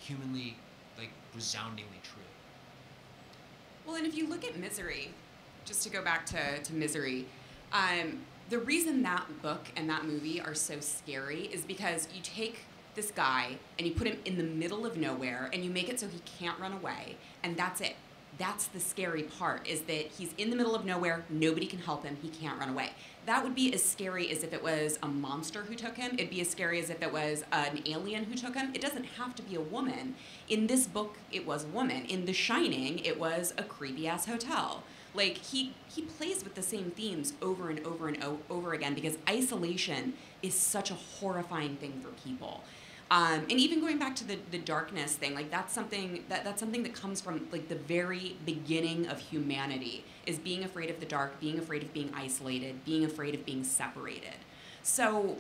humanly, like, resoundingly true. Well, and if you look at Misery, just to go back to Misery, the reason that book and that movie are so scary is because you take this guy and you put him in the middle of nowhere and you make it so he can't run away, and that's it. That's the scary part, is that he's in the middle of nowhere, nobody can help him, he can't run away. That would be as scary as if it was a monster who took him. It'd be as scary as if it was an alien who took him. It doesn't have to be a woman. In this book, it was a woman. In The Shining, it was a creepy-ass hotel. Like, he plays with the same themes over and over and over again, because isolation is such a horrifying thing for people. And even going back to the darkness thing, like, that's something that comes from, like, the very beginning of humanity, is being afraid of the dark, being afraid of being isolated, being afraid of being separated. So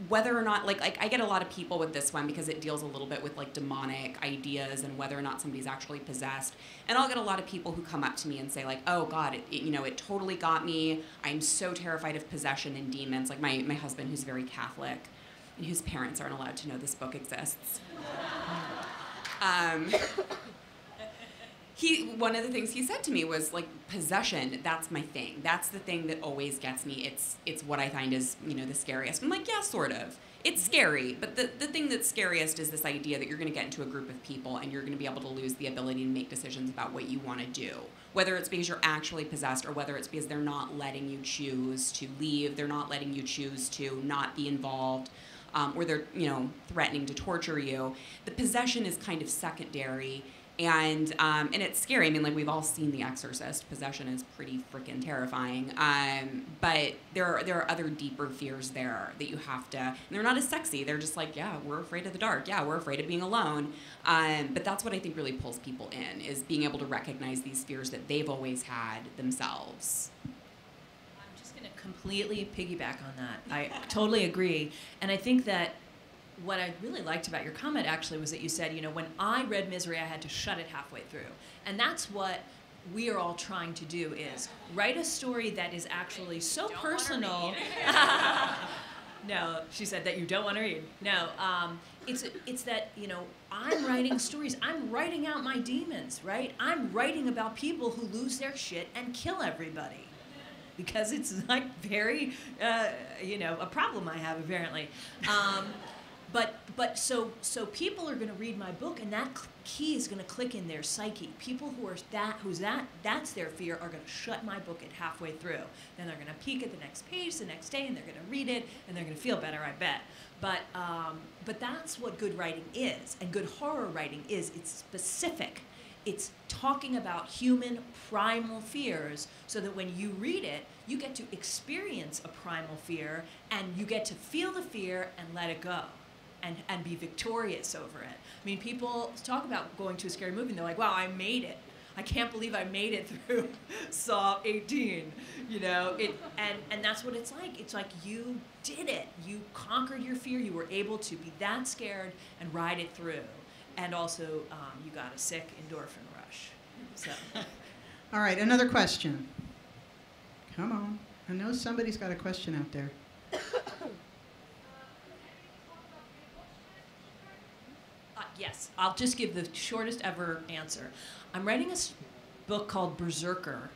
whether or not, like I get a lot of people with this one because it deals a little bit with, like, demonic ideas and whether or not somebody's actually possessed. And I'll get a lot of people who come up to me and say, like, oh God, it totally got me. I'm so terrified of possession and demons. Like my husband, who's very Catholic, and whose parents aren't allowed to know this book exists. One of the things he said to me was, like, possession, that's my thing. That's the thing that always gets me. It's what I find is, the scariest. I'm like, yeah, sort of. It's scary, but the thing that's scariest is this idea that you're going to get into a group of people and you're going to be able to lose the ability to make decisions about what you want to do. Whether it's because you're actually possessed or whether it's because they're not letting you choose to leave, they're not letting you choose to not be involved, or they're, threatening to torture you. The possession is kind of secondary, and it's scary. I mean, like, we've all seen The Exorcist. Possession is pretty freaking terrifying. But there are other deeper fears there that you have to, and they're not as sexy. They're just like, yeah, we're afraid of the dark. Yeah, we're afraid of being alone. But that's what I think really pulls people in, is being able to recognize these fears that they've always had themselves. Completely piggyback on that. I totally agree. And I think that what I really liked about your comment actually was that you said, when I read Misery, I had to shut it halfway through. And that's what we are all trying to do, is write a story that is actually so personal. No, she said that you don't want to read. No, it's that, I'm writing stories. I'm writing out my demons, right? I'm writing about people who lose their shit and kill everybody. Because it's, like, very, a problem I have, apparently. But so people are going to read my book, and that key is going to click in their psyche. People that's their fear are going to shut my book at halfway through. Then they're going to peek at the next page the next day, and they're going to read it, and they're going to feel better, I bet. But that's what good writing is, and good horror writing is. It's specific. it's talking about human primal fears so that when you read it, you get to experience a primal fear and you get to feel the fear and let it go and be victorious over it. I mean, people talk about going to a scary movie and they're like, wow, I made it. I can't believe I made it through Saw 18, you know? And that's what it's like. It's like you did it. You conquered your fear. You were able to be that scared and ride it through. And also, you got a sick endorphin rush. So. All right, another question. Come on. I know somebody's got a question out there. Yes, I'll just give the shortest ever answer. I'm writing a book called Berserker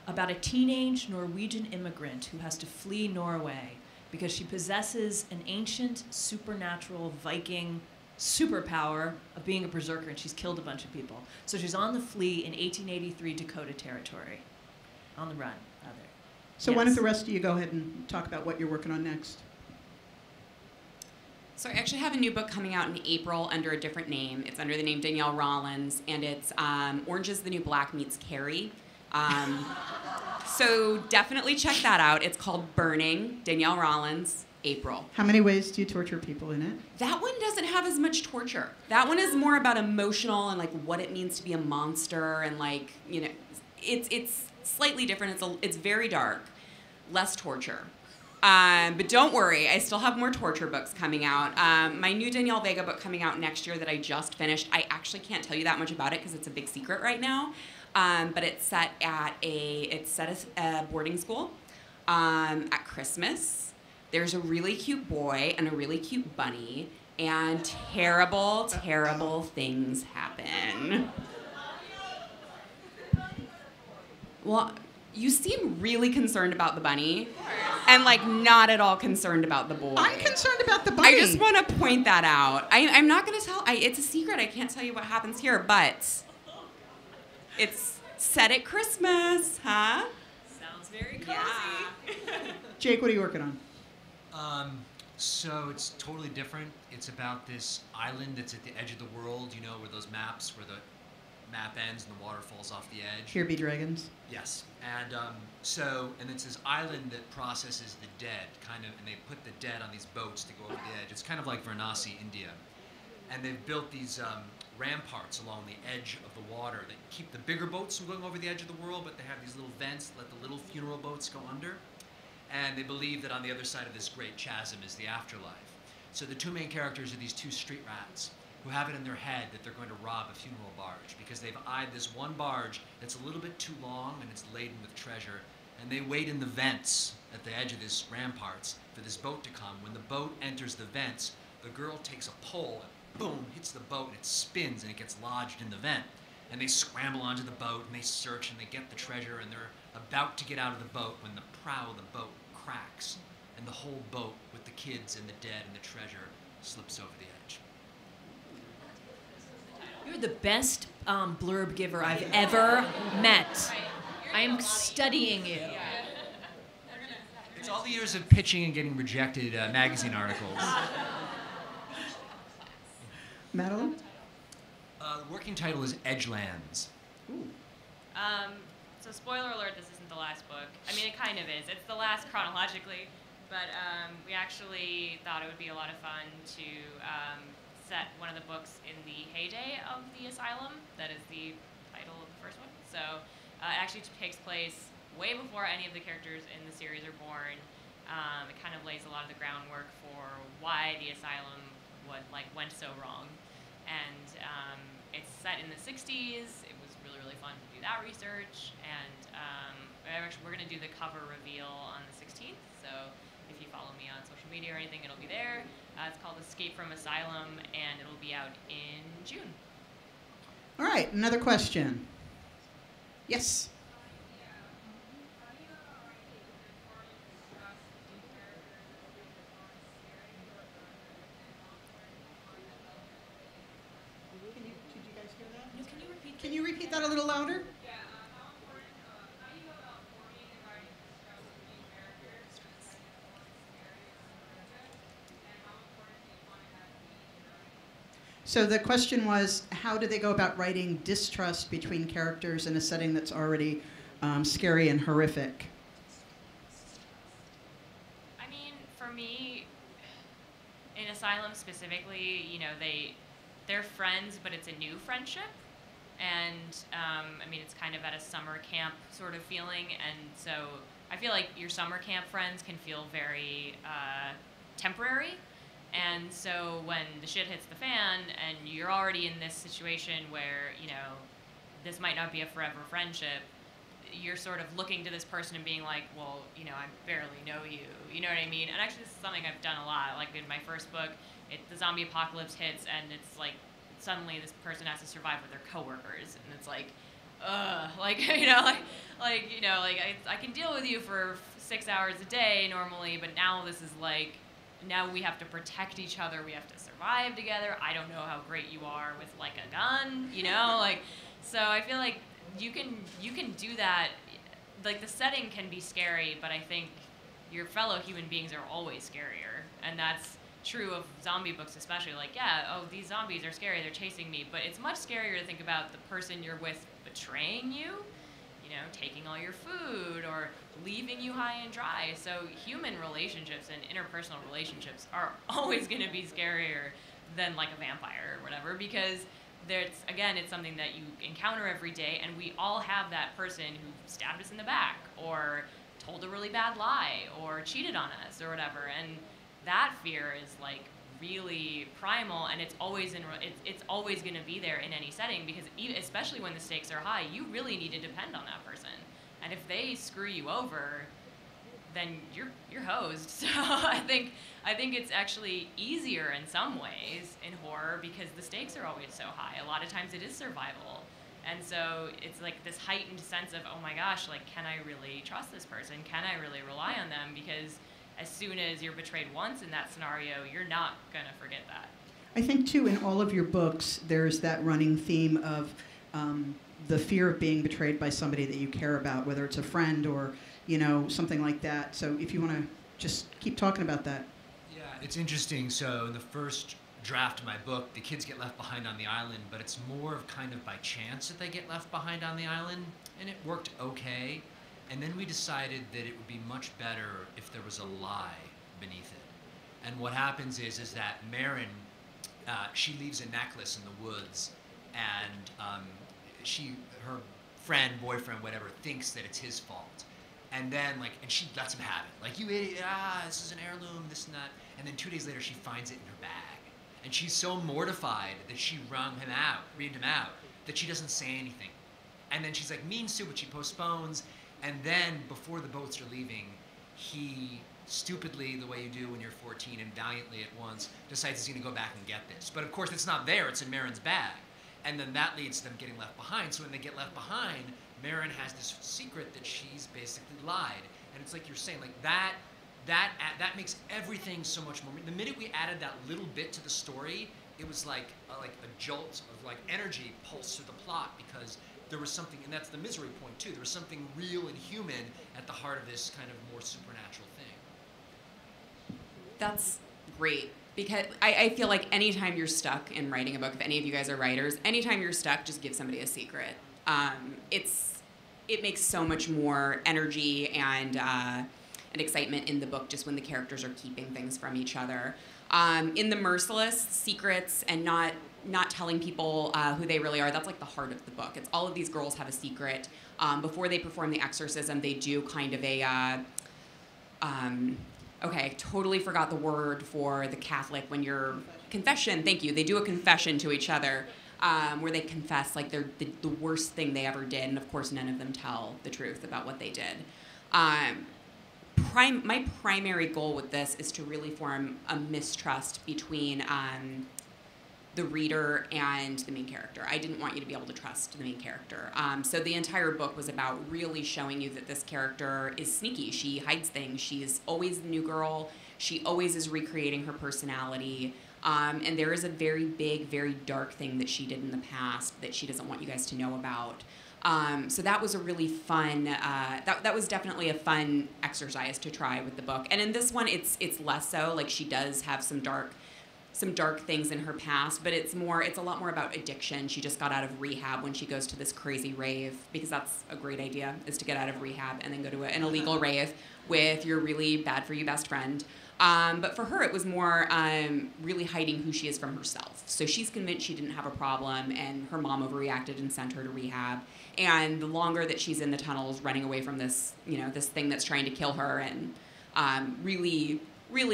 about a teenage Norwegian immigrant who has to flee Norway because she possesses an ancient supernatural Viking superpower of being a berserker, and she's killed a bunch of people. So she's on the flee in 1883 Dakota Territory. On the run, rather. So Yes. why don't the rest of you go ahead and talk about what you're working on next? So I actually have a new book coming out in April under a different name. It's under the name Danielle Rollins, and it's Orange is the New Black meets Carrie. So definitely check that out. It's called Burning, Danielle Rollins, April. How many ways do you torture people in it? That one doesn't have as much torture. That one is more about emotional and like what it means to be a monster, and like, you know, it's slightly different. It's very dark, less torture. But don't worry, I still have more torture books coming out. My new Danielle Vega book coming out next year that I just finished, I actually can't tell you that much about it because it's a big secret right now. But it's set at a boarding school at Christmas. There's a really cute boy and a really cute bunny, and terrible, terrible things happen. Well, you seem really concerned about the bunny, and like not at all concerned about the boy. I'm concerned about the bunny. I just want to point that out. I'm not going to tell. It's a secret. I can't tell you what happens here, but it's set at Christmas, huh? Sounds very cozy. Yeah. Jake, what are you working on? So it's totally different. It's about this island that's at the edge of the world, you know, where those maps, where the map ends and the water falls off the edge. Here be dragons. Yes, and and it's this island that processes the dead, kind of, and they put the dead on these boats to go over the edge. It's kind of like Varanasi, India, and they've built these ramparts along the edge of the water that keep the bigger boats from going over the edge of the world, but they have these little vents that let the little funeral boats go under, and they believe that on the other side of this great chasm is the afterlife. So the two main characters are these two street rats who have it in their head that they're going to rob a funeral barge because they've eyed this one barge that's a little bit too long and it's laden with treasure, and they wait in the vents at the edge of this ramparts for this boat to come. When the boat enters the vents, the girl takes a pole and boom, hits the boat, and it spins and it gets lodged in the vent. And they scramble onto the boat and they search and they get the treasure, and they're about to get out of the boat when the prow of the boat cracks and the whole boat with the kids and the dead and the treasure slips over the edge. You're the best blurb giver I've ever met. I am studying you. It's all the years of pitching and getting rejected magazine articles. Madeleine? The working title is Edgelands. Ooh. So spoiler alert, this isn't the last book. I mean, it kind of is. It's the last chronologically, but we actually thought it would be a lot of fun to set one of the books in the heyday of the asylum. That is the title of the first one. So it actually takes place way before any of the characters in the series are born. It kind of lays a lot of the groundwork for why the asylum went so wrong. And it's set in the 60s. It was really, really fun to do that research. And we're going to do the cover reveal on the 16th. So if you follow me on social media or anything, it'll be there. It's called Escape from Asylum, and it'll be out in June. All right, another question. Yes? Can you repeat that a little louder? So the question was, how do they go about writing distrust between characters in a setting that's already scary and horrific? I mean, for me, in Asylum specifically, you know, they're friends, but it's a new friendship. And, I mean, it's kind of at a summer camp sort of feeling. And so I feel like your summer camp friends can feel very temporary. And so when the shit hits the fan and you're already in this situation where, you know, this might not be a forever friendship, you're sort of looking to this person and being like, well, you know, I barely know you. You know what I mean? And actually, this is something I've done a lot. Like in my first book, the zombie apocalypse hits, and it's like suddenly this person has to survive with their coworkers, and it's like, like you know, I can deal with you for 6 hours a day normally, but now this is like, now we have to protect each other. We have to survive together. I don't know how great you are with like a gun, you know, like. So I feel like you can do that. Like the setting can be scary, but I think your fellow human beings are always scarier, and that's true of zombie books especially. Like, yeah, oh, these zombies are scary. They're chasing me, but it's much scarier to think about the person you're with betraying you. You know, taking all your food or leaving you high and dry. So human relationships and interpersonal relationships are always going to be scarier than like a vampire or whatever, because it's something that you encounter every day, and we all have that person who stabbed us in the back or told a really bad lie or cheated on us or whatever, and that fear is like really primal, and it's always going to be there in any setting, because especially when the stakes are high, you really need to depend on that person. And if they screw you over, then you're hosed. So I think it's actually easier in some ways in horror because the stakes are always so high. A lot of times it is survival. And so it's like this heightened sense of, oh my gosh, like, can I really trust this person? Can I really rely on them? Because as soon as you're betrayed once in that scenario, you're not going to forget that. I think, too, in all of your books, there's that running theme of the fear of being betrayed by somebody that you care about, whether it's a friend or, you know, something like that. So if you want to just keep talking about that. Yeah, it's interesting. So in the first draft of my book, the kids get left behind on the island, but it's more of kind of by chance that they get left behind on the island, and it worked okay. And then we decided that it would be much better if there was a lie beneath it. And what happens is that Marin, she leaves a necklace in the woods, and her friend, boyfriend, whatever, thinks that it's his fault. And then, and she lets him have it. Like, you idiot, this is an heirloom, this and that. And then 2 days later, she finds it in her bag. And she's so mortified that she reamed him out, that she doesn't say anything. And then she's like, means to, but she postpones. And then, before the boats are leaving, he stupidly, the way you do when you're 14, and valiantly at once, decides he's going to go back and get this. But of course, it's not there, it's in Marin's bag. And then that leads to them getting left behind. So when they get left behind, Marin has this secret that she's basically lied. And it's like you're saying, like that makes everything so much more. The minute we added that little bit to the story, it was like a jolt of like energy pulse through the plot, because there was something, and that's the misery point too. There was something real and human at the heart of this kind of more supernatural thing. That's great, because I feel like anytime you're stuck in writing a book, if any of you guys are writers, anytime you're stuck, just give somebody a secret. It makes so much more energy and excitement in the book just when the characters are keeping things from each other. In The Merciless, secrets and not telling people who they really are, that's like the heart of the book. It's all of these girls have a secret. Before they perform the exorcism, they do kind of a, okay, totally forgot the word for the Catholic when you're, confession, thank you. They do a confession to each other where they confess like they're the worst thing they ever did. And of course, none of them tell the truth about what they did. My primary goal with this is to really form a mistrust between the reader and the main character. I didn't want you to be able to trust the main character. So the entire book was about really showing you that this character is sneaky. She hides things. She's always the new girl. She always is recreating her personality. And there is a very big, very dark thing that she did in the past that she doesn't want you guys to know about. So that was a really fun, that was definitely a fun exercise to try with the book. And in this one, it's less so. Like, she does have some dark some dark things in her past, but it's a lot more about addiction. She just got out of rehab when she goes to this crazy rave, because that's a great idea, is to get out of rehab and then go to an illegal rave with your really bad for you best friend. But for her, it was more really hiding who she is from herself. So she's convinced she didn't have a problem, and her mom overreacted and sent her to rehab. And the longer that she's in the tunnels, running away from this, this thing that's trying to kill her, and really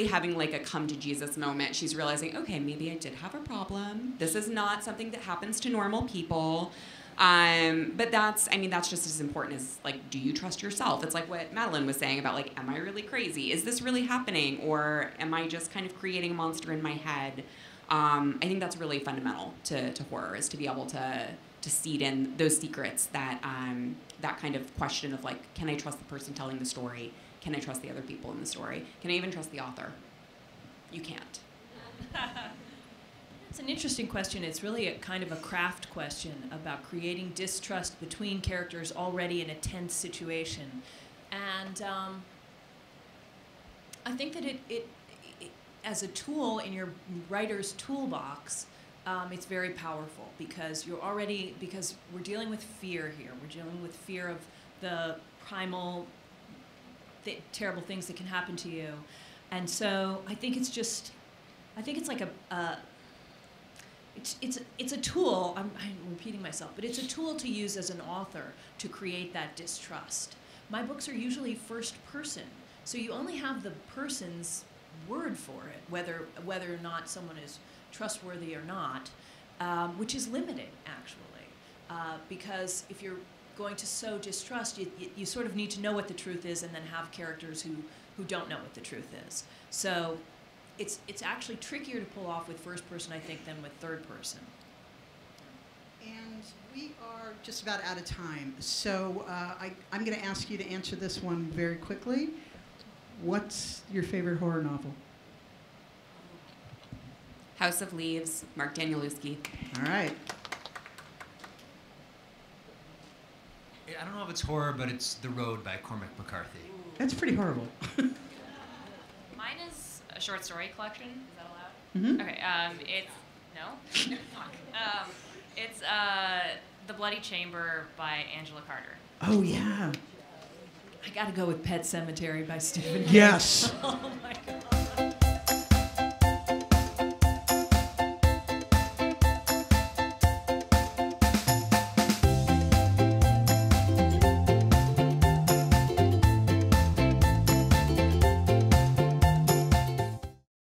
having like a come to Jesus moment, she's realizing, okay, maybe I did have a problem. This is not something that happens to normal people. But that's just as important as, like, do you trust yourself? It's like what Madeleine was saying about, like, am I really crazy? Is this really happening? Or am I just kind of creating a monster in my head? I think that's really fundamental to horror, is to be able to seed in those secrets, that kind of question of, like, can I trust the person telling the story? Can I trust the other people in the story? Can I even trust the author? You can't. It's an interesting question. It's really a kind of a craft question about creating distrust between characters already in a tense situation. And I think that it as a tool in your writer's toolbox, it's very powerful, because we're dealing with fear here. We're dealing with fear of the primal terrible things that can happen to you. And so I think it's like it's a tool, I'm repeating myself, but it's a tool to use as an author to create that distrust. My books are usually first person, so you only have the person's word for it, whether or not someone is trustworthy or not, which is limiting, actually, because if you're going to sow distrust, you sort of need to know what the truth is, and then have characters who don't know what the truth is. So it's actually trickier to pull off with first person, I think, than with third person. And we are just about out of time, so I'm going to ask you to answer this one very quickly. What's your favorite horror novel? House of Leaves, Mark Danielewski. All right. I don't know if it's horror, but it's The Road by Cormac McCarthy. That's pretty horrible. Mine is a short story collection. Is that allowed? Mm-hmm. Okay. It's The Bloody Chamber by Angela Carter. Oh, yeah. I gotta go with Pet Sematary by Stephen King. Yes. Oh my God.